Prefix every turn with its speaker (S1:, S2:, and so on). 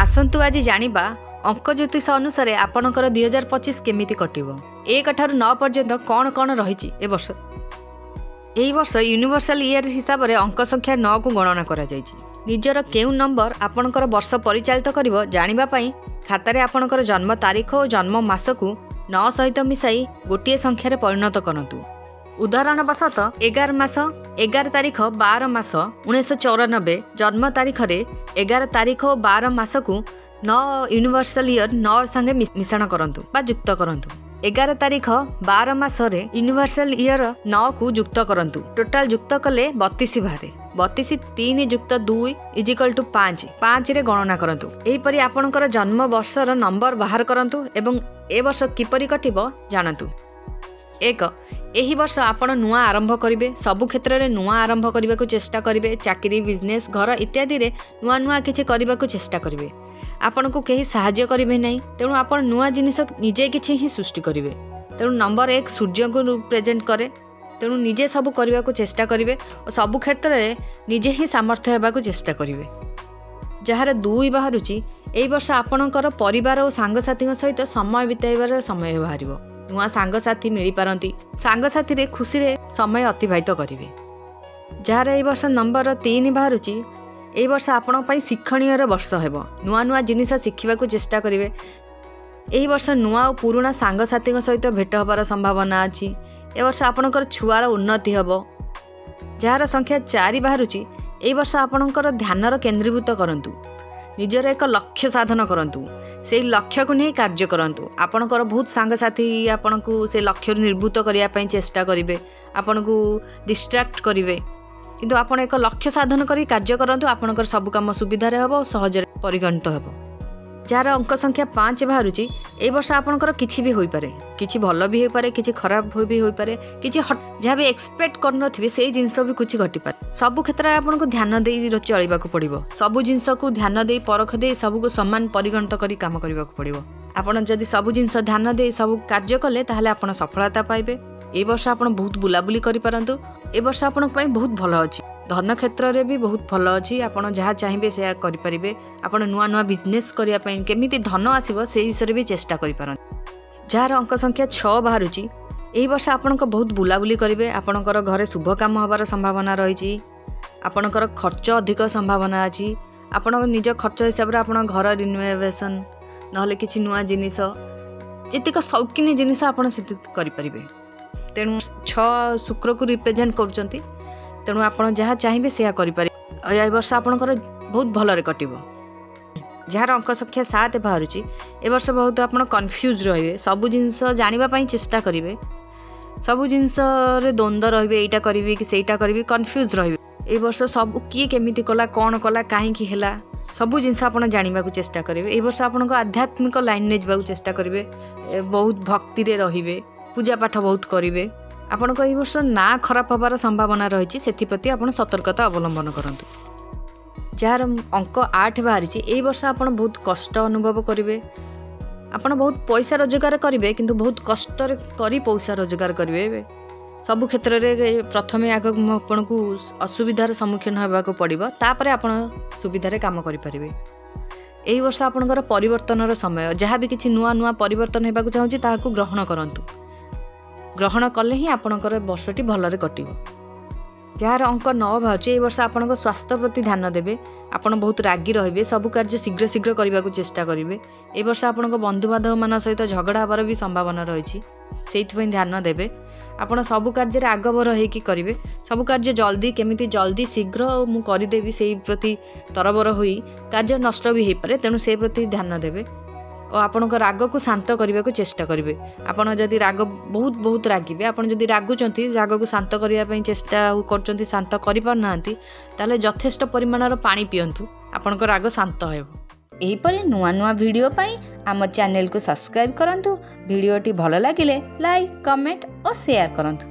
S1: आसंतु आज जानिबा अंक ज्योतिष अनुसार आपणकर 2025 केमिति कटिबो। 1 ठारू 9 पर्यंत कौन कौन रही ए वर्ष। यही वर्ष यूनिवर्सल ईयर हिसाब से अंक संख्या 9 को गणना करा जायछि। निजर केउ नंबर आपणकर वर्ष परिचालित करिवो जानिबा पई खातारे आपणकर जन्म तारीख और जन्म मास को 9 सहित मिसाई गोटे संख्यार परिणत करंतु। उदाहरण वशत 11 मास 11 तारीख 12 मास 1994 जन्म तारीख रे 11 तारीख और 12 मास को 9 यूनिवर्सल ईयर 9 संगे मिश्रण करंतु बा युक्त करंतु। 11 तारीख 12 मास रे यूनिवर्सल ईयर 9 को युक्त करंतु। टोटाल युक्त कले 32 बाहर 32 3 युक्त 2 इजिकल टू 5 5 रे गणना करंतु। एही परि आपणकर जन्म वर्षर नंबर बाहर करंतु एवं ए वर्ष किपरि कटिबो जानंतु। 1 एही वर्ष आपण नुआ आरंभ करिवे। सबु क्षेत्र रे नुआ आरंभ करने को चेष्टा करिवे। चाकरी बिजनेस घर इत्यादि रे नुआ नुआ किछि करने को चेष्टा करिवे। आपण को केही सहाय्य करिवे नहीं, तेणु आपण नुआ जिनिस निजे किछि ही सृष्टि करिवे। तेणु नंबर 1 सूर्य को रिप्रेजेंट करे, तेणु निजे सबु करने को चेष्टा करिवे और सबु क्षेत्र रे निजे ही सामर्थ्य हेबा को चेष्टा करिवे। जार 2 बाहरुची एई वर्ष आपणकर परिवार और सांगसाथी सहित समय बिताइबार समय बाहरिबो। नुआ सांगसाथी मिली पारंती, सांगसाथी रे खुशी रे समय अतिबाहित करिवे। जार एई वर्ष नंबर 3 बाहरुची एई वर्ष आपण पई शिक्षणीय वर्ष हेबो। नुआ नुआ जिनिस शिखिबा को चेष्टा करिवे। एई वर्ष नुआ और पुराना सांगसाथी सहित भेट होबार संभावना अछि। ए वर्ष आपणकर छुआर उन्नति हेबो। जार संख्या 4 बाहरुची एई वर्ष आपणकर ध्यानर केंद्रीभूत करंतु। निजर एक लक्ष्य साधन करंतु, से लक्ष्य को नहीं कार्य करंतु। आपणकर बहुत सांगसाथी आपण को से लक्ष्य निर्भूत करने पई चेष्टा करिवे, आपण को डिस्ट्रैक्ट करिवे, किंतु आपण एक लक्ष्य साधन करी कार्य करंतु। आपणकर सब काम सुविधा रे हबो, सहज परिगणित हबो। जार अंक संख्या 5 बाहरुची ए वर्ष आपणकर किछि भी होई पारे, किछि भलो भी होई पारे, किछि खराब भी होई पारे, किछि जहाँ भी एक्सपेक्ट कर नथिबे से जिंस भी कुछ घटी पारे। सब क्षेत्र में आपन को ध्यान दे चलवा को पड़िबो। सब जिंस को ध्यान दे परख दे सब को सम्मान परिगणित करी काम करबा को पड़िबो। आपन जदि सब जिंस ध्यान दे सब कार्य कले ताहले आपन सफलता पाइबे। ए वर्ष आपन बहुत बुलाबुली करि पारंतु। ए वर्ष आपन पई बहुत भलो अछि। धन क्षेत्र रे भी बहुत भल अच्छी। आपड़ जहाँ चाहिए से करें। आप नुआ नुआ बिजनेस करने केमिति धन आसो से विषय भी चेष्टा कर। जार अंक संख्या 6 बाहरुची एही वर्ष आपण बहुत बुलाबुली करेंगे। आपणकर घरे शुभ काम होबार संभावना रही। आपणकर खर्च अधिक संभावना अच्छी। आपण निज खर्च हिसाब से आप घर रिनोवेशन नहले किसी नुआ जिनिस जीक शौकीन जिनिस आप करें। तेणु 6 शुक्र को रिप्रेजेंट करुँच, तेणु आप जहाँ चाहिए से करें। यह वर्ष आपणकर बहुत भलरे कटिबो। जार अंक संख्या 7 बाहरुची ए वर्ष बहुत आप कन्फ्यूज रहिबे। सबु जिनस जानिबा चेष्टा करेंगे। सबु जिनस रे द्वंद्व रहिबे, एटा करिवे कि सेटा करिवे, कन्फ्यूज रहिबे। ए वर्ष सब किए केमिति कला, कौन कला, काहेकि हेला, सबु जिनस आप जानिबा चेष्टा करेंगे। ए वर्ष आपण आध्यात्मिक लाइन ने जाबा चेष्टा करेंगे। बहुत भक्ति रे रहिबे, पूजा पाठ बहुत करेंगे। आपण को वर्ष ना खराब हबार संभावना रही, से आप सतर्कता अवलंबन करंतु। जार अंक 8 बाहरी ए वर्ष आप बहुत कष्ट अनुभव करेंगे। आपण बहुत पैसा रोजगार करेंगे, किंतु बहुत कष्ट करी पैसा रोजगार करेंगे। सबु क्षेत्र में प्रथमे आग आपण को असुविधार सम्मुखीन होगा पड़ो, तापर आप सुविधार काम करें। यही वर्ष आपणकर परिवर्तन समय, जहाँ भी किसी नुआ नुआ परिवर्तन होगा चाहूँगी ताकू ग्रहण करंतु। ग्रहण कले ही आपणकर वर्षटी भलरे कटिबो। जार अंक 9 बाहर ए वर्ष आपणक स्वास्थ्य प्रति ध्यान देवे। आपण बहुत रागी रहिबे, सब कार्य शीघ्र शीघ्र करने को चेष्टा करेंगे। ए वर्ष आपणक बंधु बांधव मान सहित झगड़ा हबार भी संभावना रही, से ध्यान देवे। आपण सब कार्य आगभर होइकी करेंगे। सब कार्य जल्दी केमिति जल्दी शीघ्र मु करदेवी से प्रति तरबर होई कार्य नष्ट भी हो पारे, तेणु से प्रति ध्यान देवे। और आपण राग को शांत करने को चेष्टा करेंगे। आपड़ जदि राग बहुत बहुत रागिबे, आपड़ जदि रागुंट राग को शांत करने चेष्टा कर शांत करना, यथेष्ट परिमाणर पानी पियंतु, आपण राग शांत हो।
S2: एहीपरि नुआ नुआ वीडियो पाई आम चैनल को सब्सक्राइब करंतु। वीडियोटी भल लागिले लाइक, कमेंट और शेयर करंतु।